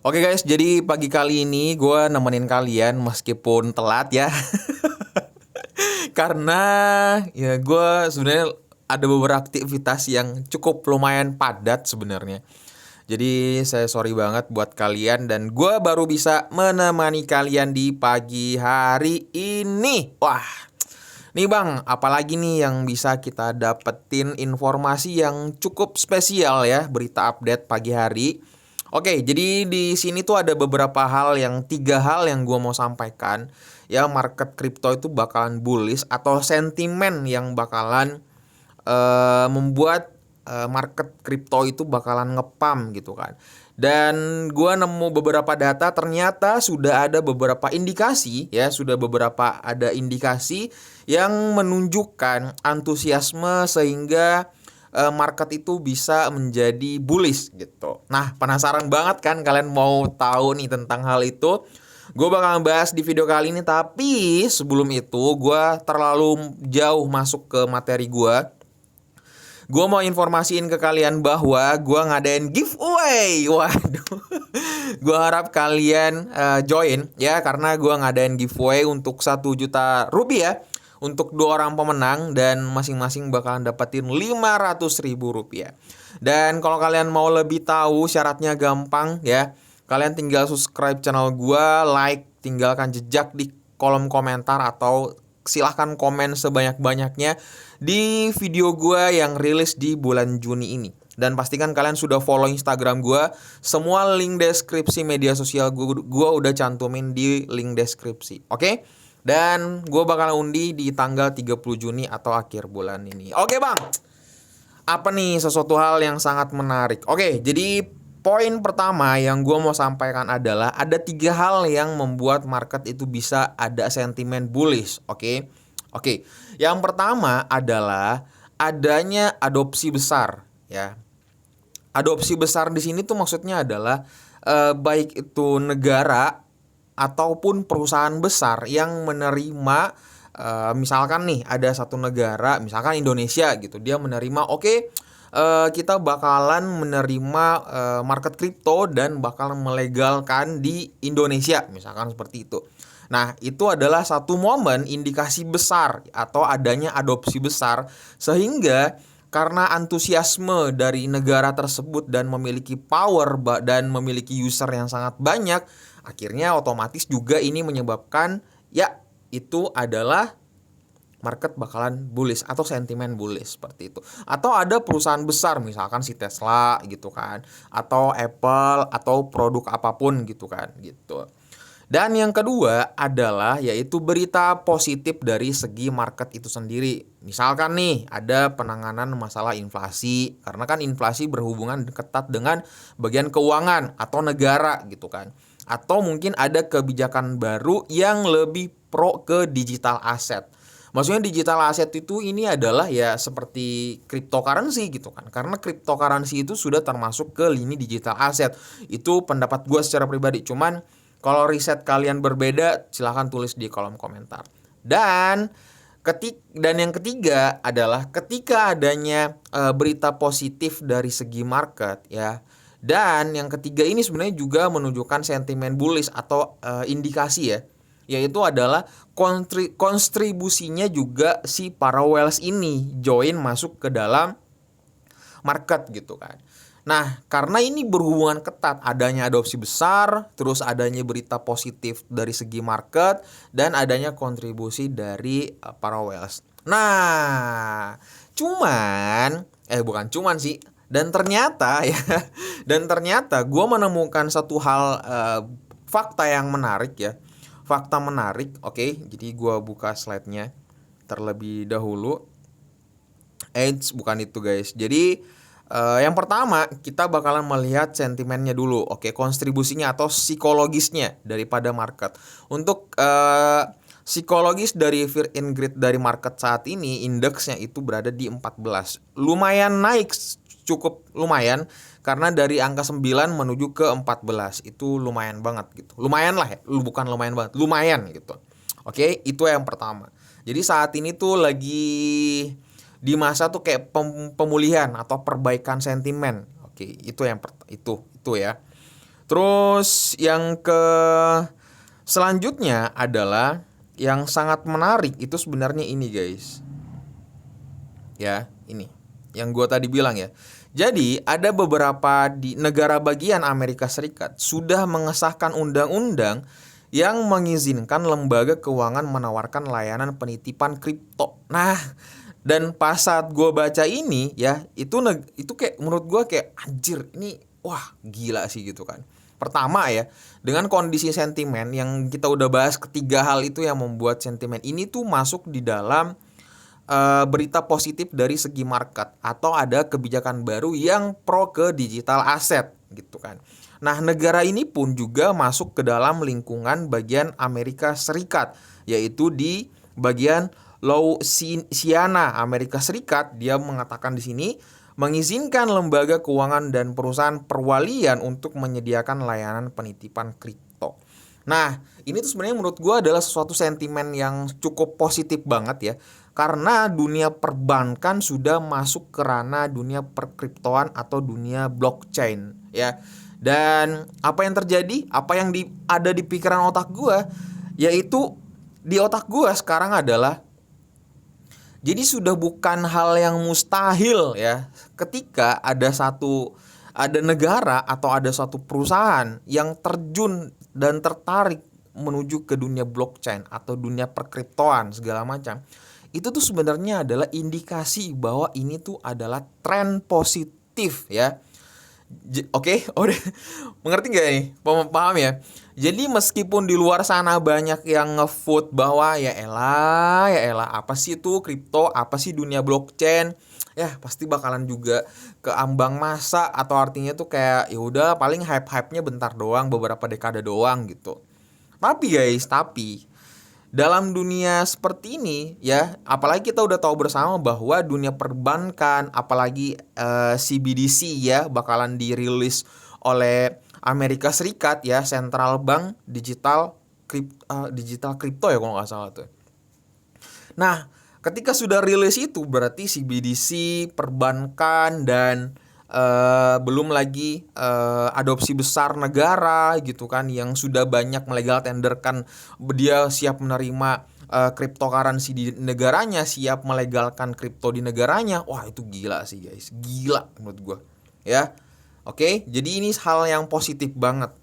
Oke guys, jadi pagi kali ini gue nemenin kalian meskipun telat ya. Karena ya gue sebenarnya ada beberapa aktivitas yang cukup lumayan padat sebenarnya. Jadi saya sorry banget buat kalian dan gue baru bisa menemani kalian di pagi hari ini. Wah, nih bang, apalagi nih yang bisa kita dapetin informasi yang cukup spesial ya, berita update pagi hari. Oke, jadi di sini tuh ada beberapa hal yang tiga hal yang gua mau sampaikan. Ya, market crypto itu bakalan bullish atau sentimen yang bakalan membuat market crypto itu bakalan ngepam gitu kan. Dan gua nemu beberapa data, ternyata sudah ada beberapa indikasi ya, sudah beberapa ada indikasi yang menunjukkan antusiasme sehingga market itu bisa menjadi bullish gitu. Nah, penasaran banget kan kalian mau tahu nih tentang hal itu? Gue bakal bahas di video kali ini, tapi sebelum itu gue terlalu jauh masuk ke materi gue. Gue mau informasiin ke kalian bahwa gue ngadain giveaway. Waduh, gue harap kalian join ya, karena gue ngadain giveaway untuk 1 juta rupiah untuk 2 orang pemenang dan masing-masing bakalan dapetin 500 ribu rupiah. Dan kalau kalian mau lebih tahu syaratnya gampang ya. Kalian tinggal subscribe channel gua, like, tinggalkan jejak di kolom komentar atau silahkan komen sebanyak-banyaknya di video gua yang rilis di bulan Juni ini. Dan pastikan kalian sudah follow Instagram gua. Semua link deskripsi media sosial gua udah cantumin di link deskripsi. Oke? Dan gue bakal undi di tanggal 30 Juni atau akhir bulan ini. Oke bang, apa nih sesuatu hal yang sangat menarik? Oke, jadi poin pertama yang gue mau sampaikan adalah ada 3 hal yang membuat market itu bisa ada sentimen bullish. Oke, yang pertama adalah adanya adopsi besar ya. Adopsi besar di sini tuh maksudnya adalah baik itu negara ataupun perusahaan besar yang menerima, misalkan nih ada satu negara, misalkan Indonesia gitu, dia menerima kita bakalan menerima market kripto dan bakalan melegalkan di Indonesia, misalkan seperti itu. Nah, itu adalah satu momen indikasi besar atau adanya adopsi besar, sehingga karena antusiasme dari negara tersebut dan memiliki power dan memiliki user yang sangat banyak, akhirnya otomatis juga ini menyebabkan ya itu adalah market bakalan bullish atau sentimen bullish seperti itu. Atau ada perusahaan besar misalkan si Tesla gitu kan, atau Apple atau produk apapun gitu kan gitu. Dan yang kedua adalah yaitu berita positif dari segi market itu sendiri. Misalkan nih ada penanganan masalah inflasi, karena kan inflasi berhubungan ketat dengan bagian keuangan atau negara gitu kan. Atau mungkin ada kebijakan baru yang lebih pro ke digital asset. Maksudnya digital asset itu ini adalah ya seperti cryptocurrency gitu kan. Karena cryptocurrency itu sudah termasuk ke lini digital asset. Itu pendapat gue secara pribadi. Cuman kalau riset kalian berbeda, silahkan tulis di kolom komentar. Dan yang ketiga adalah ketika adanya berita positif dari segi market ya. Dan yang ketiga ini sebenarnya juga menunjukkan sentimen bullish atau indikasi ya. Yaitu adalah kontribusinya juga si para whales ini join masuk ke dalam market gitu kan. Nah, karena ini berhubungan ketat, adanya adopsi besar, terus adanya berita positif dari segi market, dan adanya kontribusi dari para whales. Nah, bukan cuman sih, dan ternyata ya, dan ternyata gue menemukan satu hal, fakta yang menarik ya, fakta menarik. Oke, jadi gue buka slide-nya terlebih dahulu. Bukan itu guys. Jadi yang pertama kita bakalan melihat sentimennya dulu, kontribusinya atau psikologisnya daripada market. Untuk psikologis dari fear and greed dari market saat ini, indeksnya itu berada di 14. Lumayan naik, cukup lumayan, karena dari angka 9 menuju ke 14. Itu lumayan banget gitu. Lumayan lah ya, bukan lumayan banget, lumayan gitu. Itu yang pertama. Jadi saat ini tuh lagi di masa tuh kayak pemulihan atau perbaikan sentimen. Itu yang itu ya. Terus yang ke selanjutnya adalah yang sangat menarik itu sebenarnya ini guys. Ya, ini yang gue tadi bilang ya. Jadi ada beberapa di negara bagian Amerika Serikat sudah mengesahkan undang-undang yang mengizinkan lembaga keuangan menawarkan layanan penitipan kripto. Nah, dan pas saat gue baca ini ya, itu kayak menurut gue kayak anjir ini wah gila sih gitu kan. Pertama ya, dengan kondisi sentimen yang kita udah bahas, ketiga hal itu yang membuat sentimen ini tuh masuk di dalam berita positif dari segi market atau ada kebijakan baru yang pro ke digital asset gitu kan. Nah, negara ini pun juga masuk ke dalam lingkungan bagian Amerika Serikat, yaitu di bagian Louisiana, Amerika Serikat. Dia mengatakan di sini mengizinkan lembaga keuangan dan perusahaan perwalian untuk menyediakan layanan penitipan kripto. Nah, ini tuh sebenarnya menurut gue adalah sesuatu sentimen yang cukup positif banget ya. Karena dunia perbankan sudah masuk ke ranah dunia perkriptoan atau dunia blockchain ya. Dan apa yang terjadi, apa yang ada di pikiran otak gue, yaitu di otak gue sekarang adalah jadi sudah bukan hal yang mustahil ya ketika ada negara atau ada suatu perusahaan yang terjun dan tertarik menuju ke dunia blockchain atau dunia perkriptoan segala macam. Itu tuh sebenarnya adalah indikasi bahwa ini tuh adalah tren positif ya. Oke, udah mengerti nggak nih? Paham ya? Jadi meskipun di luar sana banyak yang nge-vote bahwa ya elah apa sih itu kripto, apa sih dunia blockchain, ya pasti bakalan juga ke ambang masa atau artinya tuh kayak ya udah paling hype-hype-nya bentar doang, beberapa dekade doang gitu. Tapi dalam dunia seperti ini ya, apalagi kita udah tahu bersama bahwa dunia perbankan, apalagi CBDC ya bakalan dirilis oleh Amerika Serikat ya, Central Bank Digital Crypto ya kalau nggak salah tuh. Nah, ketika sudah rilis itu berarti CBDC, perbankan dan belum lagi adopsi besar negara gitu kan yang sudah banyak melegal tenderkan dia siap menerima cryptocurrency di negaranya, siap melegalkan kripto di negaranya. Wah, itu gila sih guys. Gila menurut gua. Ya. Oke, jadi ini hal yang positif banget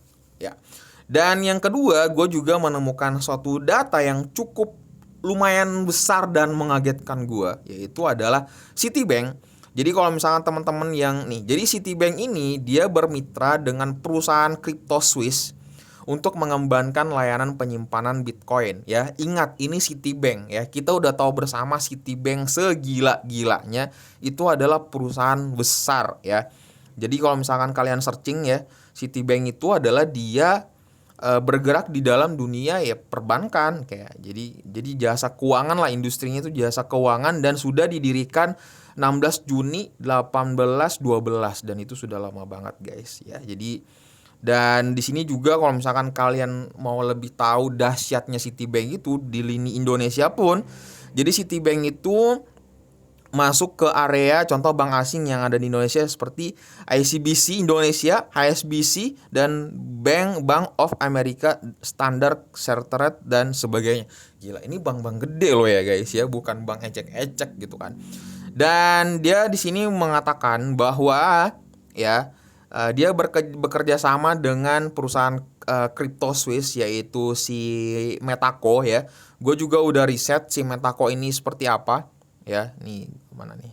ya. Dan yang kedua, gue juga menemukan suatu data yang cukup lumayan besar dan mengagetkan gue, yaitu adalah Citibank. Jadi kalau misalkan teman-teman yang nih, jadi Citibank ini dia bermitra dengan perusahaan kripto Swiss untuk mengembangkan layanan penyimpanan Bitcoin ya. Ingat ini Citibank ya. Kita udah tahu bersama Citibank segila-gilanya itu adalah perusahaan besar ya. Jadi kalau misalkan kalian searching ya, Citibank itu adalah dia bergerak di dalam dunia ya perbankan kayak jadi jasa keuangan lah, industrinya itu jasa keuangan dan sudah didirikan 16 Juni 1812 dan itu sudah lama banget guys ya. Jadi dan di sini juga kalau misalkan kalian mau lebih tahu dahsyatnya Citibank itu di lini Indonesia pun, jadi Citibank itu masuk ke area contoh bank asing yang ada di Indonesia seperti ICBC Indonesia, HSBC, dan Bank of America, Standard Chartered dan sebagainya. Gila, ini bank-bank gede loh ya guys ya, bukan bank ecek-ecek gitu kan. Dan dia di sini mengatakan bahwa ya dia bekerja sama dengan perusahaan crypto Swiss yaitu si Metaco ya. Gue juga udah riset si Metaco ini seperti apa. Ya, nih mana nih?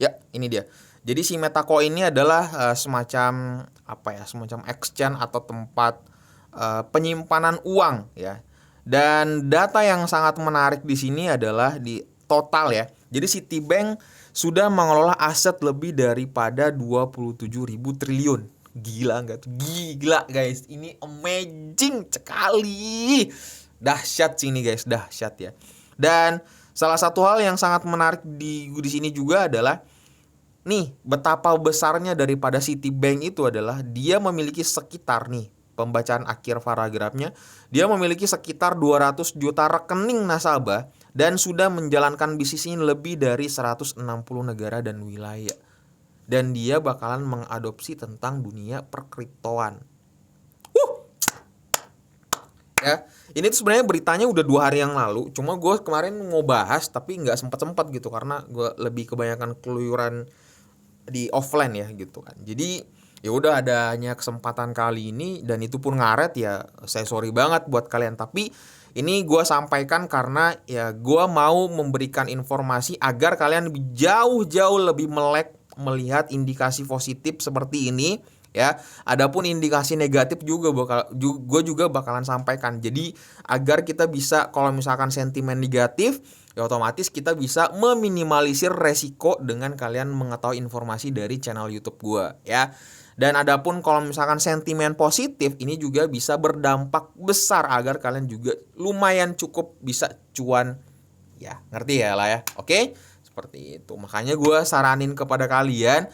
Ya, ini dia. Jadi si Metaco ini adalah semacam apa ya? Semacam exchange atau tempat penyimpanan uang ya. Dan data yang sangat menarik di sini adalah di total ya. Jadi Citibank sudah mengelola aset lebih daripada 27.000 triliun. Gila nggak tuh? Gila guys. Ini amazing sekali. Dahsyat sih ini guys, dahsyat ya. Dan salah satu hal yang sangat menarik di sini juga adalah nih betapa besarnya daripada Citibank itu adalah dia memiliki sekitar nih pembacaan akhir paragrafnya, dia memiliki sekitar 200 juta rekening nasabah dan sudah menjalankan bisnis ini lebih dari 160 negara dan wilayah. Dan dia bakalan mengadopsi tentang dunia perkriptoan. Ya, ini tuh sebenarnya beritanya udah 2 hari yang lalu. Cuma gue kemarin mau bahas tapi nggak sempat gitu karena gue lebih kebanyakan keluyuran di offline ya gitu kan. Jadi ya udah adanya kesempatan kali ini dan itu pun ngaret ya. Saya sorry banget buat kalian. Tapi ini gue sampaikan karena ya gue mau memberikan informasi agar kalian jauh-jauh lebih melek melihat indikasi positif seperti ini ya. Adapun indikasi negatif juga gue juga bakalan sampaikan. Jadi agar kita bisa, kalau misalkan sentimen negatif ya otomatis kita bisa meminimalisir resiko dengan kalian mengetahui informasi dari channel YouTube gue ya. Dan adapun kalau misalkan sentimen positif ini juga bisa berdampak besar agar kalian juga lumayan cukup bisa cuan ya, ngerti ya lah ya. Oke, seperti itu. Makanya gue saranin kepada kalian,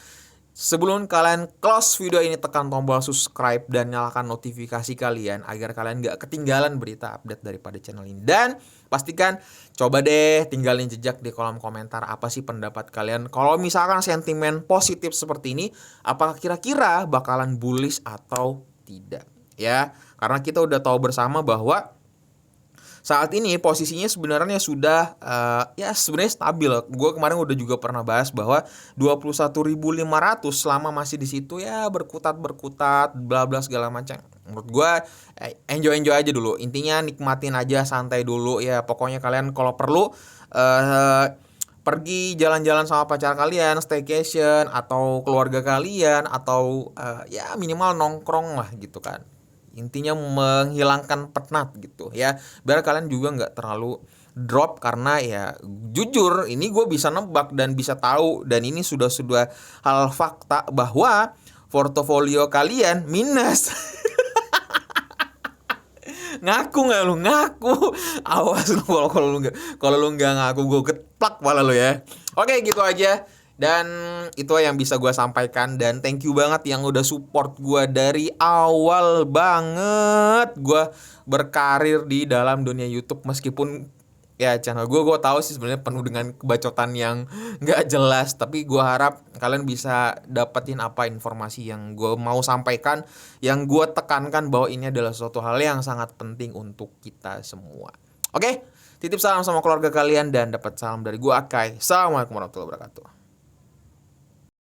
sebelum kalian close video ini, tekan tombol subscribe dan nyalakan notifikasi kalian agar kalian gak ketinggalan berita update daripada channel ini. Dan pastikan coba deh tinggalin jejak di kolom komentar apa sih pendapat kalian. Kalau misalkan sentimen positif seperti ini, apakah kira-kira bakalan bullish atau tidak ya? Karena kita udah tahu bersama bahwa saat ini posisinya sebenarnya sudah ya sebenarnya stabil. Gue kemarin udah juga pernah bahas bahwa 21.500 selama masih di situ ya berkutat bla bla segala macam. Menurut gue enjoy aja dulu. Intinya nikmatin aja, santai dulu ya. Pokoknya kalian kalau perlu pergi jalan-jalan sama pacar kalian, staycation atau keluarga kalian atau ya minimal nongkrong lah gitu kan. Intinya menghilangkan penat gitu ya, biar kalian juga nggak terlalu drop. Karena ya jujur ini gue bisa nebak dan bisa tahu, dan ini sudah hal fakta bahwa portofolio kalian minus. Ngaku nggak lu? Ngaku. Awas lu kalau lu nggak ngaku gue geplak malah lu ya. Oke, gitu aja. Dan itu yang bisa gue sampaikan. Dan thank you banget yang udah support gue dari awal banget gue berkarir di dalam dunia YouTube. Meskipun ya channel gue tahu sih sebenarnya penuh dengan kebacotan yang nggak jelas. Tapi gue harap kalian bisa dapetin apa informasi yang gue mau sampaikan. Yang gue tekankan bahwa ini adalah suatu hal yang sangat penting untuk kita semua. Oke, titip salam sama keluarga kalian dan dapat salam dari gue, Akai. Assalamualaikum warahmatullahi wabarakatuh.